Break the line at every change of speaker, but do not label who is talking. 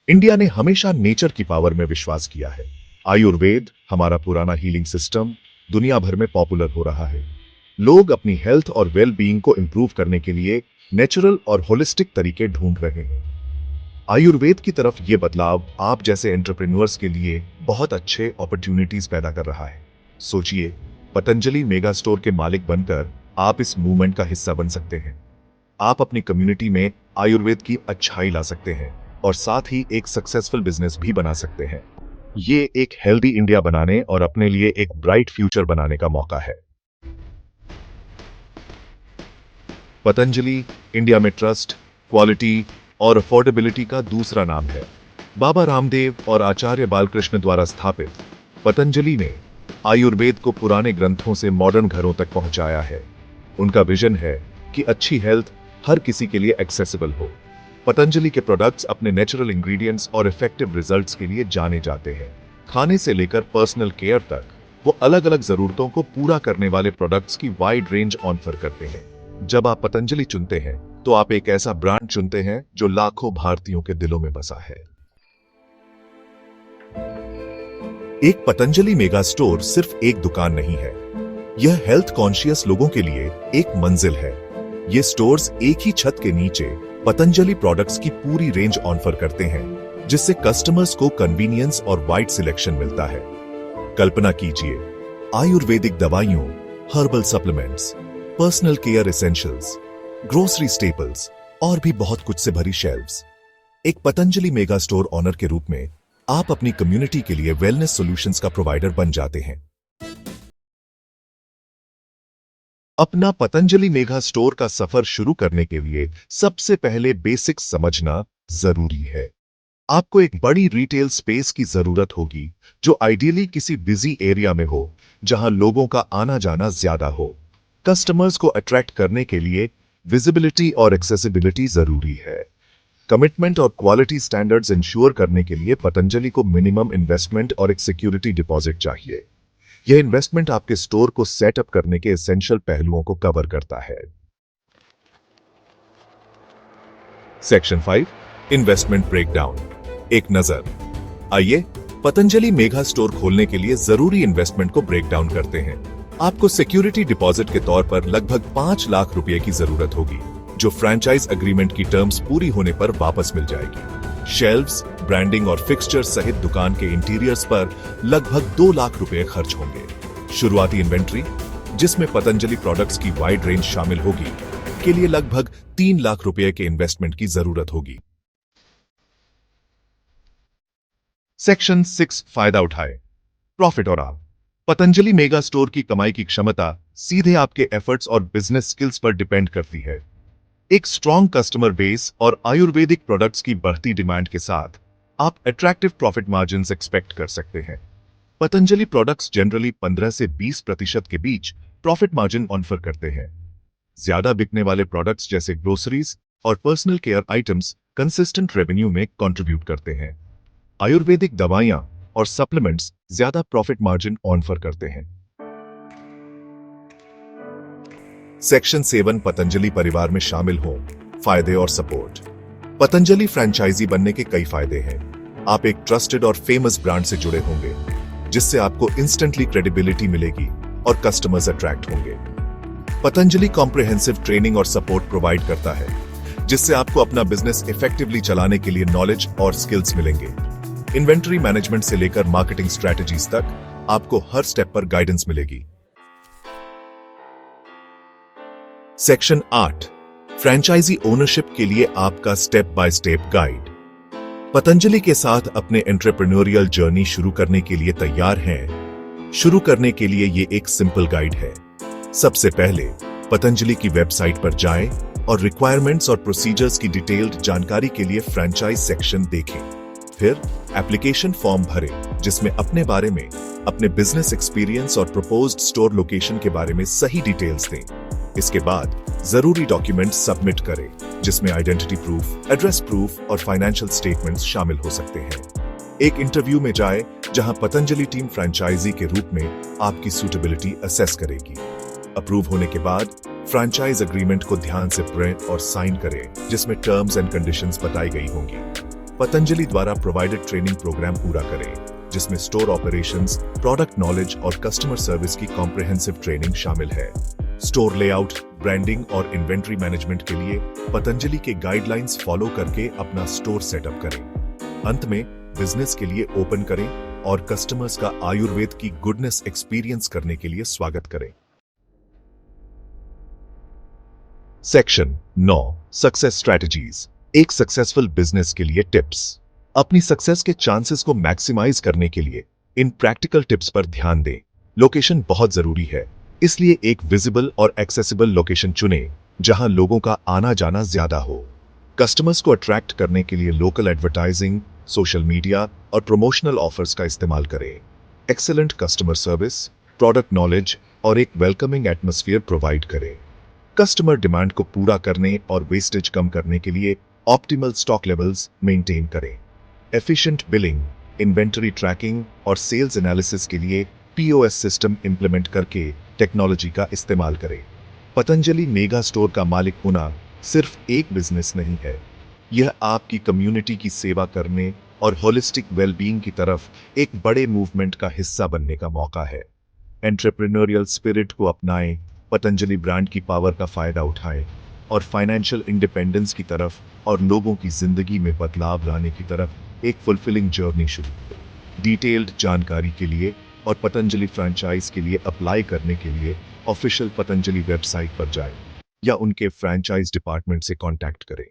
India ने हमेशा nature की पावर में विश्वास किया है। आयुर्वेद, हमारा पुराना हीलिंग सिस्टम, दुनिया भर में पॉपुलर हो रहा है। लोग अपनी हेल्थ और वेल बीइंग को इंप्रूव करने के लिए नेचुरल और होलिस्टिक तरीके ढूंढ रहे हैं। आयुर्वेद की तरफ ये बदलाव आप जैसे एंटरप्रेन्योर्स के लिए बहुत अच्छे अपॉर्चुनिटीज पैदा कर रहा है। सोचिए, पतंजलि मेगा स्टोर के मालिक बनकर आप इस मूवमेंट का हिस्सा बन सकते हैं। आप अपनी कम्युनिटी में आयुर्वेद की अच्छाई ला सकते हैं और साथ ही एक सक्सेसफुल बिजनेस भी बना सकते हैं। ये एक हेल्दी इंडिया बनाने और अपने लिए एक ब्राइट फ्यूचर बनाने का मौका है। पतंजलि इंडिया में ट्रस्ट, क्वालिटी और अफोर्डेबिलिटी का दूसरा नाम है। बाबा रामदेव और आचार्य बालकृष्ण द्वारा स्थापित पतंजलि ने आयुर्वेद को पुराने ग्रंथों से मॉडर्न घरों तक पहुंचाया है। उनका विजन है कि अच्छी हेल्थ हर किसी के लिए एक्सेसिबल हो। पतंजलि के प्रोडक्ट्स अपने नेचुरल इंग्रेडिएंट्स और इफेक्टिव रिजल्ट्स के लिए जाने जाते हैं। खाने से लेकर पर्सनल केयर तक वो अलग अलग जरूरतों को पूरा करने वाले प्रोडक्ट्स की वाइड रेंज ऑफर करते हैं। जब आप पतंजलि चुनते हैं तो आप एक ऐसा ब्रांड चुनते हैं जो लाखों भारतीयों के दिलों में बसा है। एक पतंजलि मेगा स्टोर सिर्फ एक दुकान नहीं है, यह हेल्थ कॉन्शियस लोगों के लिए एक मंजिल है। ये स्टोर्स एक ही छत के नीचे पतंजलि प्रोडक्ट्स की पूरी रेंज ऑफर करते हैं, जिससे कस्टमर्स को कन्वीनियंस और वाइड सिलेक्शन मिलता है। कल्पना कीजिए, आयुर्वेदिक दवाइयों, herbal supplements, personal care essentials, grocery staples और भी बहुत कुछ से भरी शेल्व्स। एक पतंजलि मेगा स्टोर ऑनर के रूप में आप अपनी कम्युनिटी के लिए वेलनेस सॉल्यूशंस का प्रोवाइडर बन जाते हैं। अपना पतंजलि मेगा स्टोर का सफर शुरू करने के लिए सबसे पहले बेसिक्स समझना जरूरी है। आपको एक बड़ी रिटेल स्पेस की जरूरत होगी, जो आइडियली किसी बिजी एरिया में हो, जहां लोगों का आना जाना ज्यादा हो। कस्टमर्स को अट्रैक्ट करने के लिए विजिबिलिटी और एक्सेसिबिलिटी जरूरी है। कमिटमेंट और क्वालिटी स्टैंडर्ड्स इंश्योर करने के लिए पतंजलि को मिनिमम इन्वेस्टमेंट और एक सिक्योरिटी डिपॉजिट चाहिए। यह इन्वेस्टमेंट आपके स्टोर को सेटअप करने के एसेंशियल पहलुओं को कवर करता है। Section 5, investment breakdown. एक नजर। आइए पतंजलि मेगा स्टोर खोलने के लिए जरूरी इन्वेस्टमेंट को ब्रेक डाउन करते हैं। आपको सिक्योरिटी डिपॉजिट के तौर पर लगभग 5 लाख रुपए की जरूरत होगी, जो फ्रैंचाइज एग्रीमेंट की टर्म्स पूरी होने पर वापस मिल जाएगी। शेल्व्स, ब्रांडिंग और फिक्सचर सहित दुकान के इंटीरियर्स पर लगभग 2 लाख रुपए खर्च होंगे। शुरुआती इन्वेंट्री, जिसमें पतंजलि प्रोडक्ट्स की वाइड रेंज शामिल होगी, के लिए लगभग 3 लाख रुपए के इन्वेस्टमेंट की जरूरत होगी। सेक्शन 6, फायदा उठाए, प्रॉफिट और आप। पतंजलि मेगा स्टोर की कमाई की क्षमता सीधे आपके एफर्ट्स और बिजनेस स्किल्स पर डिपेंड करती है। एक स्ट्रॉन्ग कस्टमर बेस और आयुर्वेदिक प्रोडक्ट्स की बढ़ती डिमांड के साथ आप अट्रैक्टिव प्रॉफिट मार्जिन्स एक्सपेक्ट कर सकते हैं। पतंजलि प्रोडक्ट्स जनरली 15 से 20% के बीच प्रॉफिट मार्जिन ऑफर करते हैं। ज्यादा बिकने वाले प्रोडक्ट्स जैसे ग्रोसरीज और personal care items consistent revenue में कंट्रीब्यूट करते हैं। आयुर्वेदिक दवाइयां और सप्लीमेंट्स ज्यादा प्रॉफिट मार्जिन ऑफर करते हैं। सेक्शन 7, पतंजलि परिवार में शामिल हो, फायदे और सपोर्ट। पतंजलि फ्रैंचाइजी बनने के कई फायदे हैं। आप एक ट्रस्टेड और फेमस ब्रांड से जुड़े होंगे, जिससे आपको इंस्टेंटली क्रेडिबिलिटी मिलेगी और कस्टमर्स अट्रैक्ट होंगे। पतंजलि कॉम्प्रिहेंसिव ट्रेनिंग और सपोर्ट प्रोवाइड करता है, जिससे आपको अपना बिजनेस इफेक्टिवली चलाने के लिए नॉलेज और स्किल्स मिलेंगे। इन्वेंटरी मैनेजमेंट से लेकर मार्केटिंग स्ट्रेटजीज तक आपको हर स्टेप पर गाइडेंस मिलेगी। सेक्शन 8, फ्रैंचाइजी ओनरशिप के लिए आपका step by step guide. Patanjali के साथ अपने एंटरप्रेन्योरियल जर्नी शुरू करने के लिए तैयार हैं? शुरू करने के लिए ये एक सिंपल गाइड है। सबसे पहले पतंजलि की वेबसाइट पर जाएं और रिक्वायरमेंट्स और प्रोसीजर्स की डिटेल्ड जानकारी के लिए फ्रैंचाइज सेक्शन देखें। फिर एप्लीकेशन फॉर्म भरें, जिसमें अपने बारे में, अपने बिजनेस एक्सपीरियंस और प्रपोज्ड स्टोर लोकेशन के बारे में सही डिटेल्स दें। इसके बाद जरूरी डॉक्यूमेंट्स सबमिट करें, जिसमें आइडेंटिटी प्रूफ, एड्रेस प्रूफ और फाइनेंशियल स्टेटमेंट्स शामिल हो सकते हैं। एक इंटरव्यू में जाएं, जहां पतंजलि टीम फ्रैंचाइजी के रूप में आपकी सूटेबिलिटी असेस करेगी। अप्रूव होने के बाद फ्रैंचाइज एग्रीमेंट को ध्यान से पढ़ें और साइन करें, जिसमें टर्म्स एंड कंडीशंस बताई गई होंगी। पतंजलि द्वारा प्रोवाइडेड ट्रेनिंग प्रोग्राम पूरा करें, जिसमें स्टोर ऑपरेशंस, प्रोडक्ट नॉलेज और कस्टमर सर्विस की कॉम्प्रिहेंसिव ट्रेनिंग शामिल है। स्टोर लेआउट, ब्रांडिंग और इन्वेंट्री मैनेजमेंट के लिए पतंजलि के गाइडलाइंस फॉलो करके अपना स्टोर सेटअप करें। अंत में बिजनेस के लिए ओपन करें और कस्टमर्स का आयुर्वेद की गुडनेस एक्सपीरियंस करने के लिए स्वागत करें। Section 9 success strategies. एक सक्सेसफुल बिजनेस के लिए टिप्स। अपनी सक्सेस के चांसेस को मैक्सिमाइज करने के लिए इन प्रैक्टिकल टिप्स पर ध्यान दें। लोकेशन बहुत जरूरी है, इसलिए एक विजिबल और एक्सेसिबल लोकेशन चुनें जहां लोगों का आना जाना ज्यादा हो। कस्टमर्स को अट्रैक्ट करने के लिए लोकल एडवर्टाइजिंग, सोशल मीडिया और प्रमोशनल ऑफर्स का इस्तेमाल करें। Excellent customer service, product knowledge और एक वेलकमिंग एटमॉस्फेयर प्रोवाइड करें। कस्टमर डिमांड को पूरा करने और वेस्टेज कम करने के लिए ऑप्टिमल स्टॉक लेवल्स मेंटेन करें। एफिशिएंट बिलिंग, इन्वेंटरी ट्रैकिंग और सेल्स एनालिसिस के लिए पीओएस सिस्टम इंप्लीमेंट करके टेक्नोलॉजी का इस्तेमाल करें। पतंजलि मेगा स्टोर का मालिक होना सिर्फ एक बिजनेस नहीं है, यह आपकी कम्युनिटी की सेवा करने और होलिस्टिक वेलबींग की तरफ एक बड़े मूवमेंट का हिस्सा बनने का मौका है। एंटरप्रेन्योरियल स्पिरिट को अपनाएं, पतंजलि ब्रांड की पावर का फायदा उठाएं और फाइनेंशियल इंडिपेंडेंस की तरफ और लोगों की जिंदगी में बदलाव लाने की तरफ एक फुलफिलिंग जर्नी शुरू करें। डिटेल्ड जानकारी के लिए और पतंजलि फ्रैंचाइज के लिए अप्लाई करने के लिए ऑफिशियल पतंजलि वेबसाइट पर जाएं या उनके फ्रैंचाइज डिपार्टमेंट से कांटेक्ट करें।